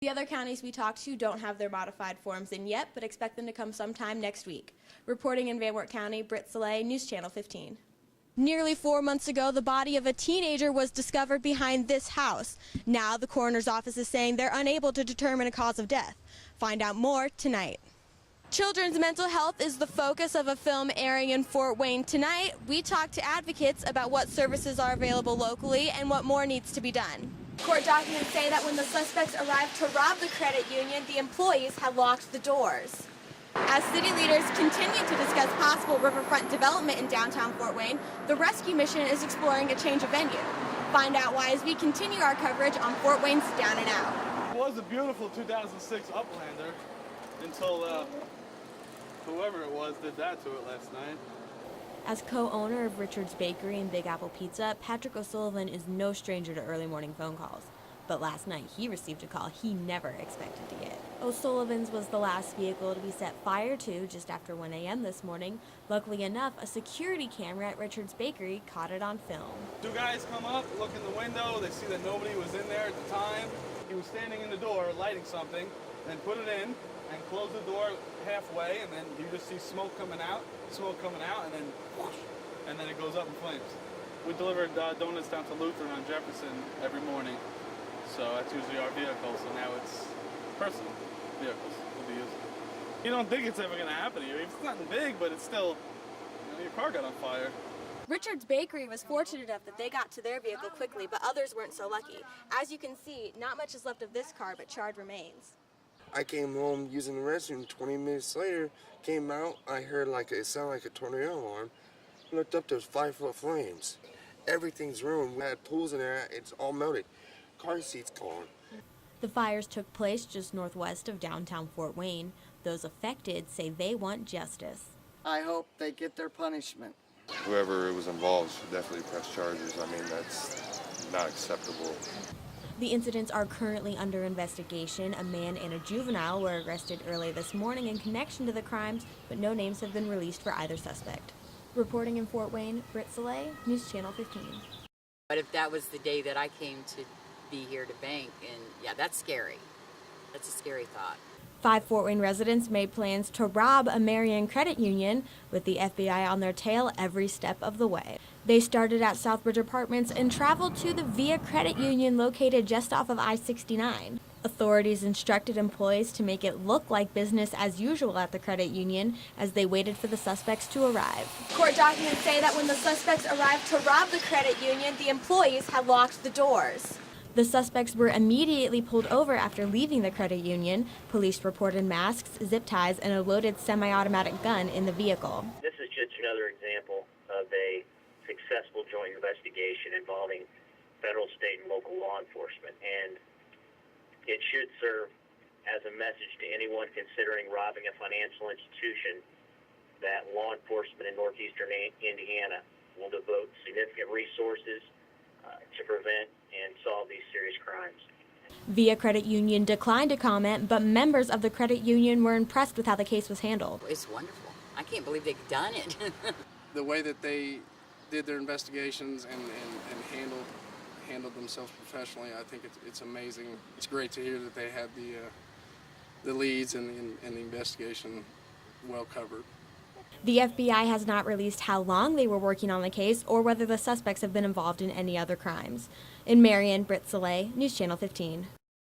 The other counties we talked to don't have their modified forms in yet, but expect them to come sometime next week. Reporting in Van Wert County, Britt Salay, News Channel 15. Nearly 4 months ago, the body of a teenager was discovered behind this house. Now the coroner's office is saying they're unable to determine a cause of death. Find out more tonight. Children's mental health is the focus of a film airing in Fort Wayne tonight. We talked to advocates about what services are available locally and what more needs to be done. Court documents say that when the suspects arrived to rob the credit union, the employees had locked the doors. As city leaders continue to discuss possible riverfront development in downtown Fort Wayne, the rescue mission is exploring a change of venue. Find out why as we continue our coverage on Fort Wayne's Down and Out. It was a beautiful 2006 Uplander until whoever it was did that to it last night. As co-owner of Richard's Bakery and Big Apple Pizza, Patrick O'Sullivan is no stranger to early morning phone calls. But last night he received a call he never expected to get. O'Sullivan's was the last vehicle to be set fire to just after 1 a.m. this morning. Luckily enough, a security camera at Richard's Bakery caught it on film. Two guys come up, look in the window, they see that nobody was in there at the time. He was standing in the door lighting something, then put it in and close the door halfway, and then you just see smoke coming out, and then whoosh, and then it goes up in flames. We delivered donuts down to Lutheran on Jefferson every morning. So that's usually our vehicle, so now it's personal vehicles we'll be using. You don't think it's ever going to happen to you. It's nothing big, but it's still, your car got on fire. Richard's Bakery was fortunate enough that they got to their vehicle quickly, but others weren't so lucky. As you can see, not much is left of this car, but charred remains. I came home using the restroom. 20 minutes later, came out, I heard it sounded like a tornado alarm. Looked up, there's 5-foot flames. Everything's ruined. We had pools in there, it's all melted. Car seats gone. The fires took place just northwest of downtown Fort Wayne. Those affected say they want justice. I hope they get their punishment. Whoever was involved should definitely press charges. I mean, that's not acceptable. The incidents are currently under investigation. A man and a juvenile were arrested early this morning in connection to the crimes, but no names have been released for either suspect. Reporting in Fort Wayne, Britt Salay, News Channel 15. But if that was the day that I came to be here to bank, and yeah, that's scary. That's a scary thought. 5 Fort Wayne residents made plans to rob a Marion credit union with the FBI on their tail every step of the way. They started at Southbridge Apartments and traveled to the Via Credit Union located just off of I-69. Authorities instructed employees to make it look like business as usual at the credit union as they waited for the suspects to arrive. Court documents say that when the suspects arrived to rob the credit union, the employees had locked the doors. The suspects were immediately pulled over after leaving the credit union. Police reported masks, zip ties, and a loaded semi-automatic gun in the vehicle. This is just another example of a successful joint investigation involving federal, state, and local law enforcement. And it should serve as a message to anyone considering robbing a financial institution that law enforcement in northeastern Indiana will devote significant resources to prevent and solve these serious crimes. Via Credit Union declined to comment, but members of the credit union were impressed with how the case was handled. It's wonderful. I can't believe they've done it. The way that they did their investigations and handled themselves professionally, I think it's amazing. It's great to hear that they had the leads and the investigation well covered. The FBI has not released how long they were working on the case or whether the suspects have been involved in any other crimes. In Marion, Britt Salay, News Channel 15.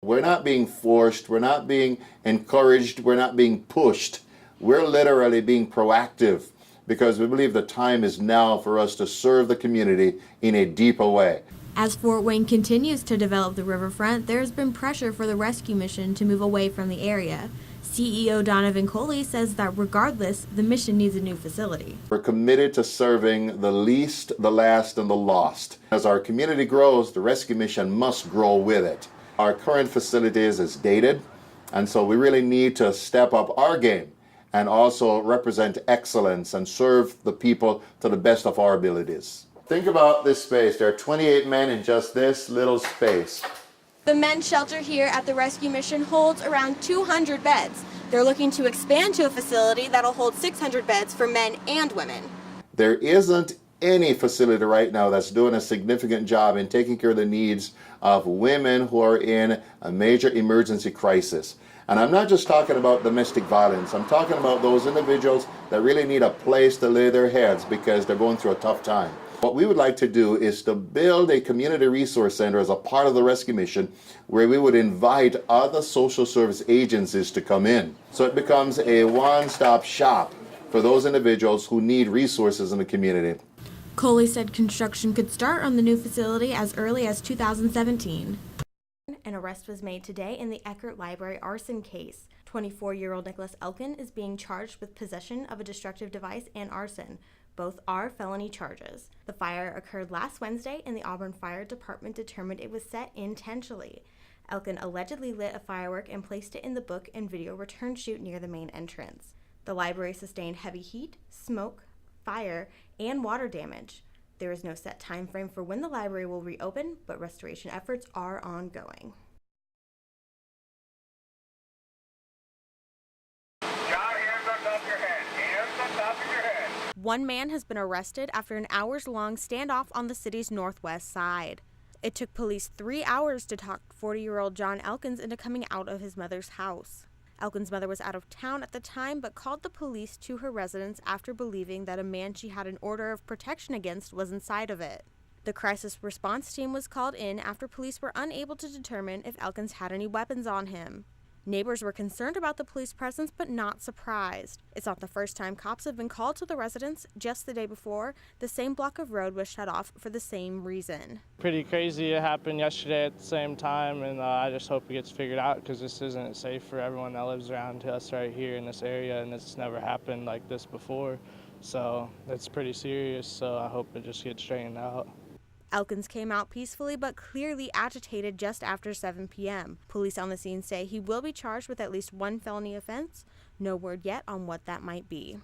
We're not being forced, we're not being encouraged, we're not being pushed. We're literally being proactive because we believe the time is now for us to serve the community in a deeper way. As Fort Wayne continues to develop the riverfront, there has been pressure for the rescue mission to move away from the area. CEO Donovan Coley says that regardless, the mission needs a new facility. We're committed to serving the least, the last, and the lost. As our community grows, the rescue mission must grow with it. Our current facilities is dated, and so we really need to step up our game and also represent excellence and serve the people to the best of our abilities. Think about this space. There are 28 men in just this little space. The men's shelter here at the rescue mission holds around 200 beds. They're looking to expand to a facility that'll hold 600 beds for men and women. There isn't any facility right now that's doing a significant job in taking care of the needs of women who are in a major emergency crisis. And I'm not just talking about domestic violence. I'm talking about those individuals that really need a place to lay their heads because they're going through a tough time. What we would like to do is to build a community resource center as a part of the rescue mission where we would invite other social service agencies to come in. So it becomes a one-stop shop for those individuals who need resources in the community. Coley said construction could start on the new facility as early as 2017. An arrest was made today in the Eckert Library arson case. 24-year-old Nicholas Elkin is being charged with possession of a destructive device and arson. Both are felony charges. The fire occurred last Wednesday, and the Auburn Fire Department determined it was set intentionally. Elkin allegedly lit a firework and placed it in the book and video return chute near the main entrance. The library sustained heavy heat, smoke, fire, and water damage. There is no set time frame for when the library will reopen, but restoration efforts are ongoing. One man has been arrested after an hours-long standoff on the city's northwest side. It took police 3 hours to talk 40-year-old John Elkins into coming out of his mother's house. Elkins' mother was out of town at the time, but called the police to her residence after believing that a man she had an order of protection against was inside of it. The crisis response team was called in after police were unable to determine if Elkins had any weapons on him. Neighbors were concerned about the police presence, but not surprised. It's not the first time cops have been called to the residence. Just the day before, the same block of road was shut off for the same reason. Pretty crazy. It happened yesterday at the same time, and I just hope it gets figured out because this isn't safe for everyone that lives around us right here in this area, and it's never happened like this before. So it's pretty serious, so I hope it just gets straightened out. Elkins came out peacefully but clearly agitated just after 7 p.m. Police on the scene say he will be charged with at least one felony offense. No word yet on what that might be.